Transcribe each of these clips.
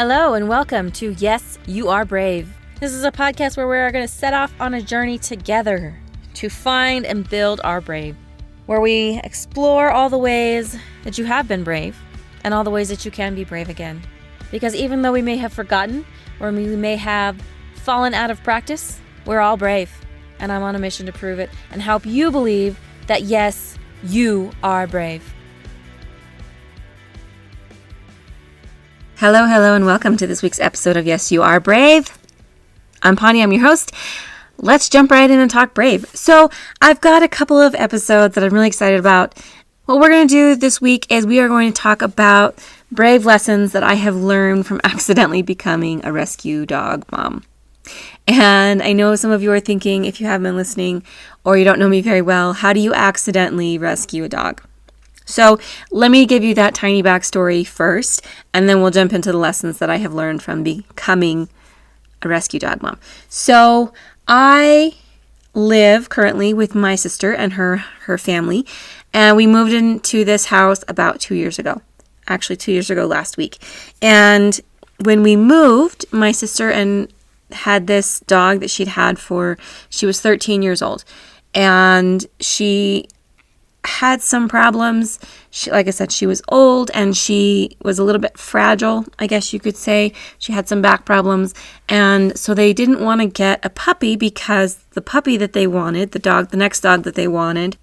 Hello and welcome to Yes, You Are Brave. This is a podcast where we're going to set off on a journey together to find and build our brave, where we explore all the ways that you have been brave and all the ways that you can be brave again. Because even though we may have forgotten or we may have fallen out of practice, we're all brave. And I'm on a mission to prove it and help you believe that yes, you are brave. Hello, and welcome to this week's episode of Yes, You Are Brave. I'm Pawnee, I'm your host. Let's jump right in and talk brave. So I've got a couple of episodes that I'm really excited about. What we're going to do this week is we are going to talk about brave lessons that I have learned from accidentally becoming a rescue dog mom. And I know some of you are thinking, if you haven't been listening or you don't know me very well, how do you accidentally rescue a dog? So let me give you that tiny backstory first, and then we'll jump into the lessons that I have learned from becoming a rescue dog mom. So I live currently with my sister and her family, and we moved into this house about 2 years ago. Actually, 2 years ago last week. And when we moved, my sister had this dog that she was 13 years old, and she had some problems. Like I said, she was old and she was a little bit fragile, I guess you could say. She had some back problems. And so they didn't want to get a puppy because the puppy that they wanted, the next dog that they wanted,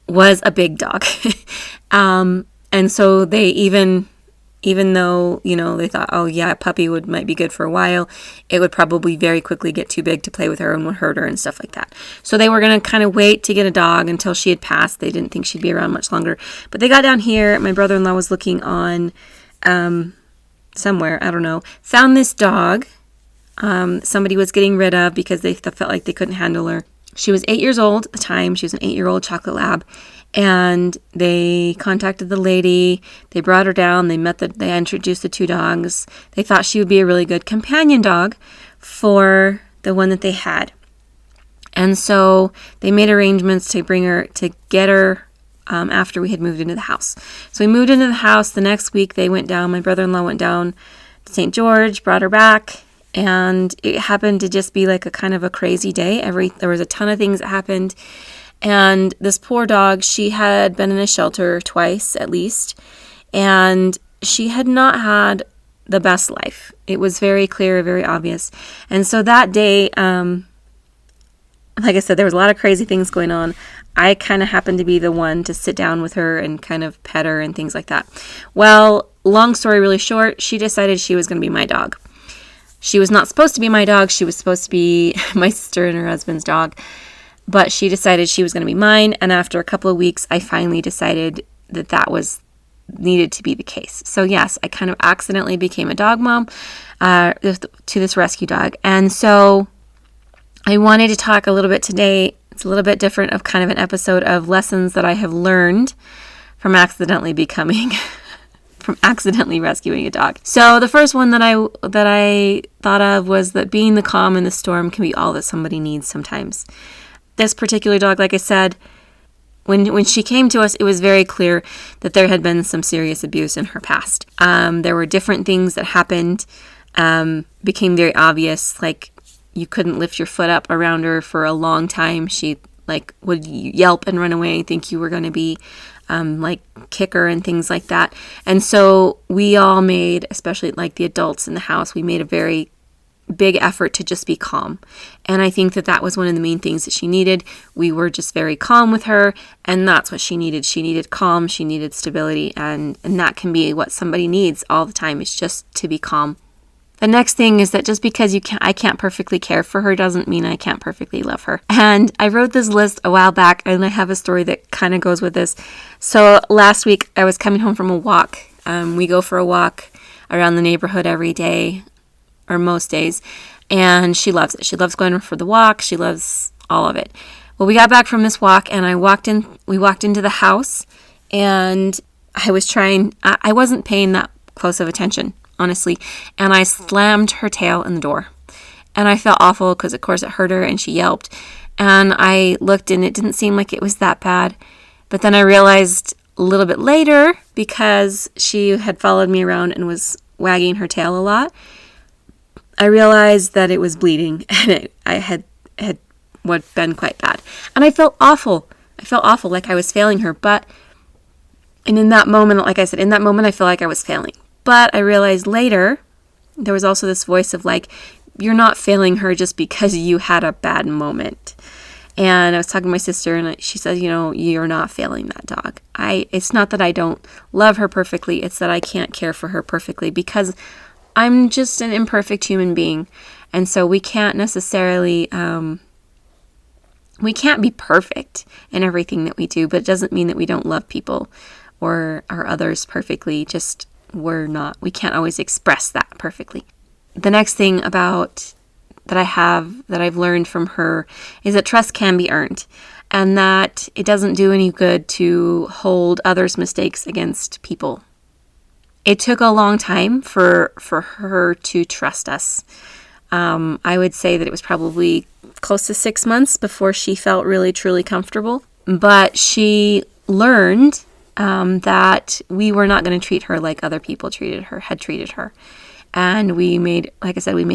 was a big dog. And so they even though, they thought, oh yeah, a puppy might be good for a while, it would probably very quickly get too big to play with her and would hurt her and stuff like that. So they were going to kind of wait to get a dog until she had passed. They didn't think she'd be around much longer. But they got down here. My brother-in-law was looking on somewhere, I don't know, found this dog somebody was getting rid of because they felt like they couldn't handle her. She was 8 years old at the time. She was an 8-year-old chocolate lab. And they contacted the lady. They brought her down. They introduced the two dogs. They thought she would be a really good companion dog for the one that they had. And so they made arrangements to get her after we had moved into the house. So we moved into the house. The next week they went down. My brother-in-law went down to St. George, brought her back. And it happened to just be like a kind of a crazy day. There was a ton of things that happened. And this poor dog, she had been in a shelter twice at least, and she had not had the best life. It was very clear, very obvious. And so that day, like I said, there was a lot of crazy things going on. I kind of happened to be the one to sit down with her and kind of pet her and things like that. Well, long story really short, she decided she was going to be my dog. She was not supposed to be my dog. She was supposed to be my sister and her husband's dog. But she decided she was going to be mine, and after a couple of weeks, I finally decided that was needed to be the case. So yes, I kind of accidentally became a dog mom to this rescue dog. And so I wanted to talk a little bit today. It's a little bit different of kind of an episode of lessons that I have learned from accidentally rescuing a dog. So the first one that I thought of was that being the calm in the storm can be all that somebody needs sometimes. This particular dog, like I said, when she came to us, it was very clear that there had been some serious abuse in her past. There were different things that happened, became very obvious, like you couldn't lift your foot up around her for a long time. She would yelp and run away, think you were going to be kick her and things like that. And so we all made, especially like the adults in the house, we made a very big effort to just be calm. And I think that was one of the main things that she needed. We were just very calm with her, and that's what she needed. She needed calm, she needed stability, and that can be what somebody needs all the time, is just to be calm. The next thing is that just because I can't perfectly care for her doesn't mean I can't perfectly love her. And I wrote this list a while back, and I have a story that kind of goes with this. So last week I was coming home from a walk. We go for a walk around the neighborhood every day, or most days, and she loves it. She loves going for the walk. She loves all of it. Well, we got back from this walk, and we walked into the house, and I wasn't paying that close of attention, honestly, and I slammed her tail in the door. And I felt awful because, of course, it hurt her, and she yelped. And I looked, and it didn't seem like it was that bad. But then I realized a little bit later, because she had followed me around and was wagging her tail a lot, I realized that it was bleeding, and I had been quite bad. And I felt awful. Like I was failing her. And in that moment, like I said, I feel like I was failing. But I realized later, there was also this voice of like, you're not failing her just because you had a bad moment. And I was talking to my sister, and she said, you're not failing that dog. It's not that I don't love her perfectly. It's that I can't care for her perfectly because I'm just an imperfect human being. And so we can't necessarily, we can't be perfect in everything that we do, but it doesn't mean that we don't love people or others perfectly. Just we can't always express that perfectly. The next thing that I've learned from her is that trust can be earned, and that it doesn't do any good to hold others' mistakes against people. It took a long time for her to trust us. I would say that it was probably close to 6 months before she felt really, truly comfortable. But she learned that we were not going to treat her like other people had treated her. And we made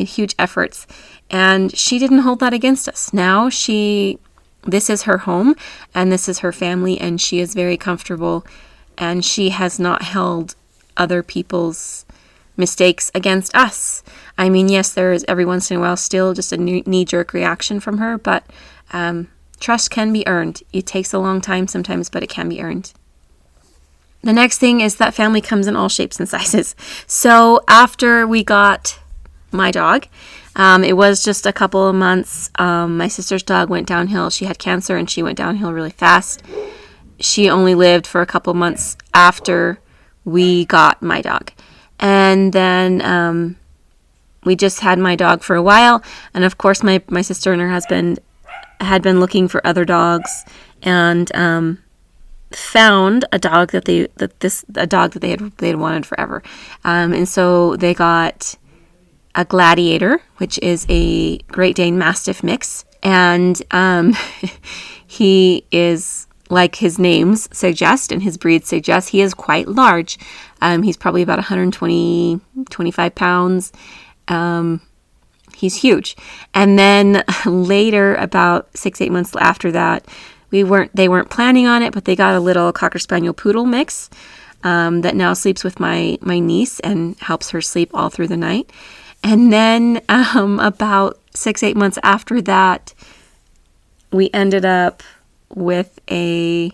huge efforts. And she didn't hold that against us. Now this is her home, and this is her family, and she is very comfortable, and she has not held other people's mistakes against us. I mean, yes, there is every once in a while still just a knee-jerk reaction from her, but trust can be earned. It takes a long time sometimes, but it can be earned. The next thing is that family comes in all shapes and sizes. So after we got my dog, it was just a couple of months. My sister's dog went downhill. She had cancer, and she went downhill really fast. She only lived for a couple of months after we got my dog. And then we just had my dog for a while. And of course, my sister and her husband had been looking for other dogs, and found a dog that they had wanted forever. And so they got a Gladiator, which is a Great Dane Mastiff mix. And he is, like his names suggest and his breed suggests, he is quite large. He's probably about 125 pounds. He's huge. And then later, about 6-8 months after that, they weren't planning on it, but they got a little Cocker Spaniel Poodle mix that now sleeps with my niece and helps her sleep all through the night. And then about 6-8 months after that, we ended up with a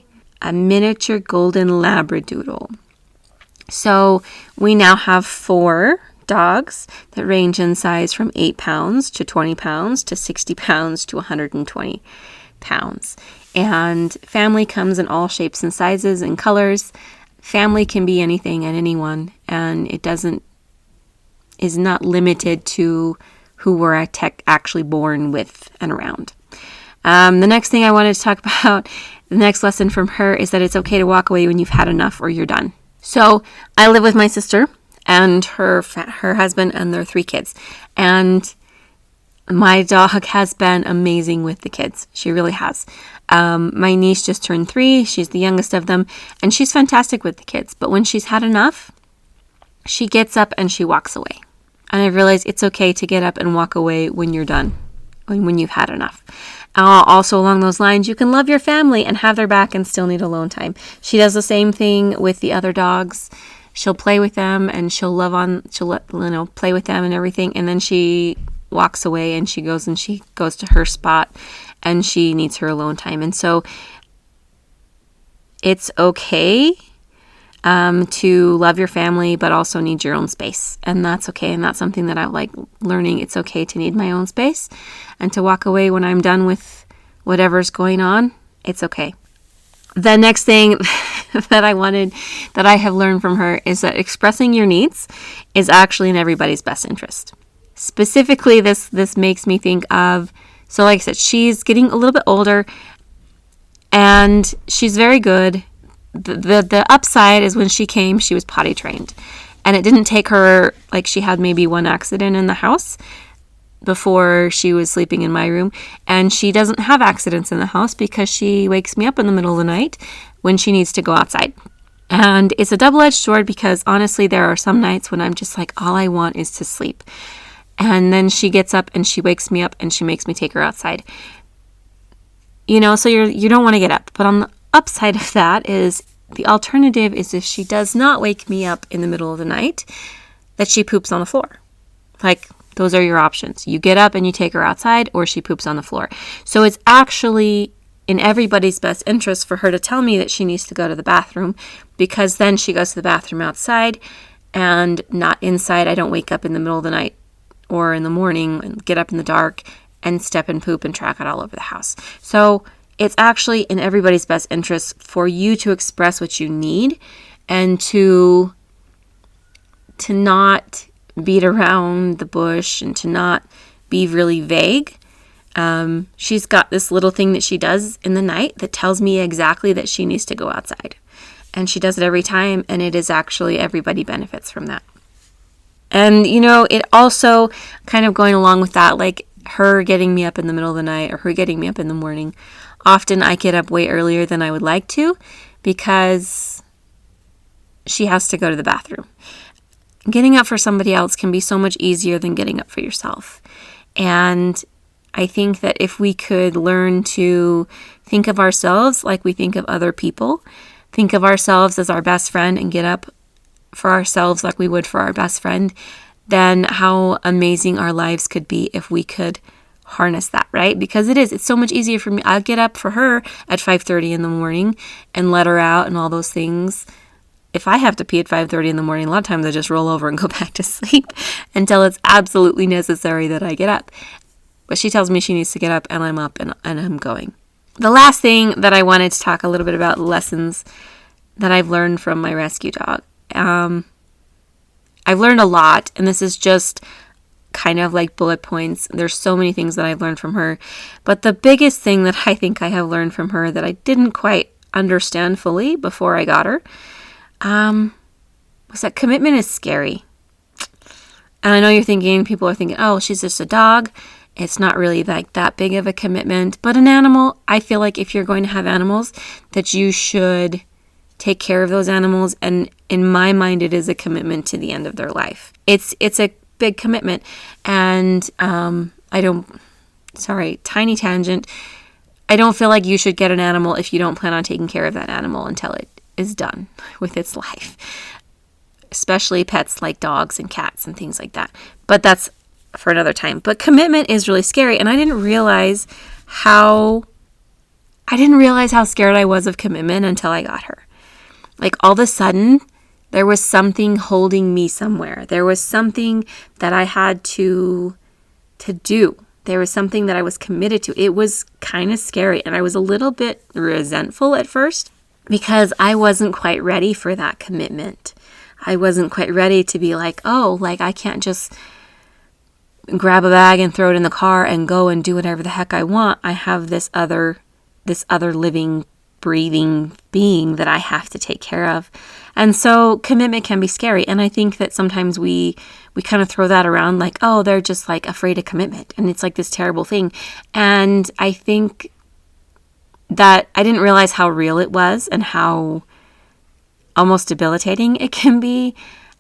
miniature golden Labradoodle. So we now have 4 dogs that range in size from 8 pounds to 20 pounds to 60 pounds to 120 pounds. And family comes in all shapes and sizes and colors. Family can be anything and anyone, and it is not limited to who we're actually born with and around. The next thing I wanted to talk about, the next lesson from her, is that it's okay to walk away when you've had enough or you're done. So I live with my sister and her husband and their 3 kids. And my dog has been amazing with the kids. She really has. My niece just turned 3. She's the youngest of them, and she's fantastic with the kids. But when she's had enough, she gets up and she walks away. And I realized it's okay to get up and walk away when you're done, when you've had enough. Also along those lines, you can love your family and have their back and still need alone time. She does the same thing with the other dogs. She'll play with them, and she'll play with them and everything. And then she walks away and she goes to her spot, and she needs her alone time. And so it's okay to love your family, but also need your own space. And that's okay. And that's something that I like learning. It's okay to need my own space and to walk away when I'm done with whatever's going on. It's okay. The next thing that I have learned from her is that expressing your needs is actually in everybody's best interest. Specifically, this makes me think of, so like I said, she's getting a little bit older and she's very good. The upside is when she came, she was potty trained, and it didn't take her, like, she had maybe 1 accident in the house before she was sleeping in my room, and she doesn't have accidents in the house because she wakes me up in the middle of the night when she needs to go outside. And it's a double-edged sword because honestly, there are some nights when I'm just like, all I want is to sleep. And then she gets up and she wakes me up and she makes me take her outside. So you don't want to get up. But on the upside of that is the alternative is if she does not wake me up in the middle of the night, that she poops on the floor. Like, those are your options. You get up and you take her outside, or she poops on the floor. So it's actually in everybody's best interest for her to tell me that she needs to go to the bathroom, because then she goes to the bathroom outside and not inside. I don't wake up in the middle of the night or in the morning and get up in the dark and step and poop and track it all over the house. So it's actually in everybody's best interest for you to express what you need and to not beat around the bush and to not be really vague. She's got this little thing that she does in the night that tells me exactly that she needs to go outside. And she does it every time, and it is actually, everybody benefits from that. And, it also kind of going along with that, like her getting me up in the middle of the night or her getting me up in the morning. Often I get up way earlier than I would like to because she has to go to the bathroom. Getting up for somebody else can be so much easier than getting up for yourself. And I think that if we could learn to think of ourselves like we think of other people, think of ourselves as our best friend and get up for ourselves like we would for our best friend, then how amazing our lives could be if we could harness that, right? Because it's so much easier for me. I'll get up for her at 5:30 in the morning and let her out and all those things. If I have to pee at 5:30 in the morning, a lot of times I just roll over and go back to sleep until it's absolutely necessary that I get up. But she tells me she needs to get up, and I'm up and I'm going. The last thing that I wanted to talk a little bit about, lessons that I've learned from my rescue dog. I've learned a lot, and this is just kind of like bullet points. There's so many things that I've learned from her. But the biggest thing that I think I have learned from her that I didn't quite understand fully before I got her was that commitment is scary. And I know people are thinking, oh, she's just a dog. It's not really like that big of a commitment. But an animal, I feel like if you're going to have animals, that you should take care of those animals. And in my mind, it is a commitment to the end of their life. It's a big commitment. And tiny tangent. I don't feel like you should get an animal if you don't plan on taking care of that animal until it is done with its life. Especially pets like dogs and cats and things like that. But that's for another time. But commitment is really scary. And I didn't realize how scared I was of commitment until I got her. Like all of a sudden, there was something holding me somewhere. There was something that I had to do. There was something that I was committed to. It was kind of scary. And I was a little bit resentful at first because I wasn't quite ready for that commitment. I wasn't quite ready to be like, oh, like I can't just grab a bag and throw it in the car and go and do whatever the heck I want. I have this other living, breathing being that I have to take care of. And so commitment can be scary. And I think that sometimes we kind of throw that around like, oh, they're just like afraid of commitment. And it's like this terrible thing. And I think that I didn't realize how real it was and how almost debilitating it can be,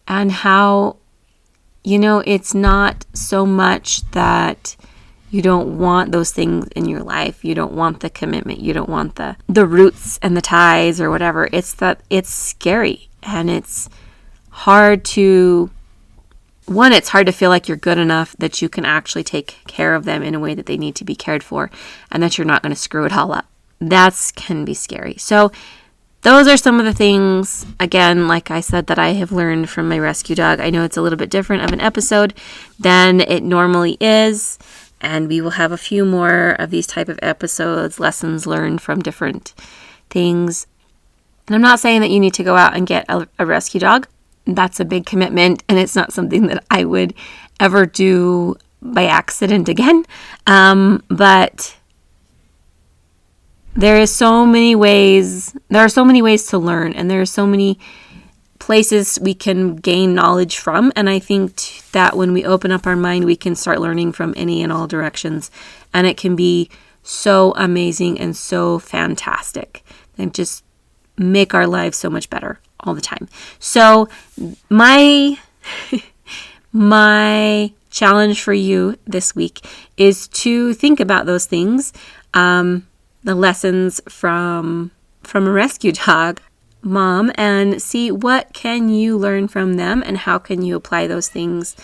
and how, it's not so much that you don't want those things in your life. You don't want the commitment. You don't want the roots and the ties or whatever. It's that it's scary, and it's hard to feel like you're good enough that you can actually take care of them in a way that they need to be cared for, and that you're not going to screw it all up. That can be scary. So those are some of the things, again, like I said, that I have learned from my rescue dog. I know it's a little bit different of an episode than it normally is, and we will have a few more of these type of episodes, lessons learned from different things. And I'm not saying that you need to go out and get a rescue dog. That's a big commitment, and it's not something that I would ever do by accident again. But there are so many ways to learn, and there are so many places we can gain knowledge from. And I think that when we open up our mind, we can start learning from any and all directions. And it can be so amazing and so fantastic and just make our lives so much better all the time. So my my challenge for you this week is to think about those things, the lessons from a rescue dog mom, and see what can you learn from them and how can you apply those things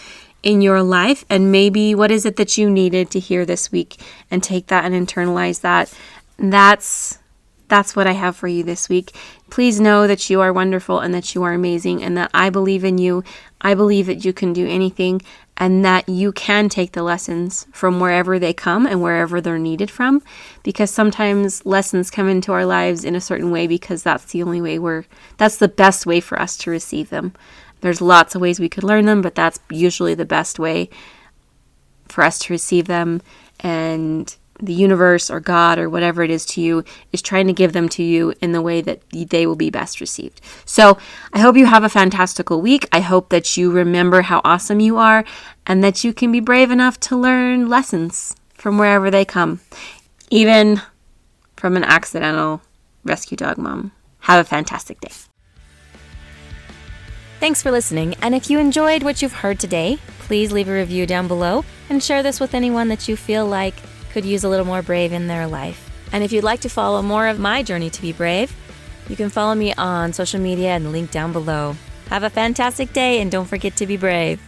in your life, and maybe what is it that you needed to hear this week, and take that and internalize that. That's what I have for you this week. Please know that you are wonderful and that you are amazing and that I believe in you. I believe that you can do anything and that you can take the lessons from wherever they come and wherever they're needed from, because sometimes lessons come into our lives in a certain way because that's the best way for us to receive them. There's lots of ways we could learn them, but that's usually the best way for us to receive them. And the universe or God or whatever it is to you is trying to give them to you in the way that they will be best received. So I hope you have a fantastical week. I hope that you remember how awesome you are and that you can be brave enough to learn lessons from wherever they come, even from an accidental rescue dog mom. Have a fantastic day. Thanks for listening, and if you enjoyed what you've heard today, please leave a review down below and share this with anyone that you feel like could use a little more brave in their life. And if you'd like to follow more of my journey to be brave, you can follow me on social media and the link down below. Have a fantastic day and don't forget to be brave.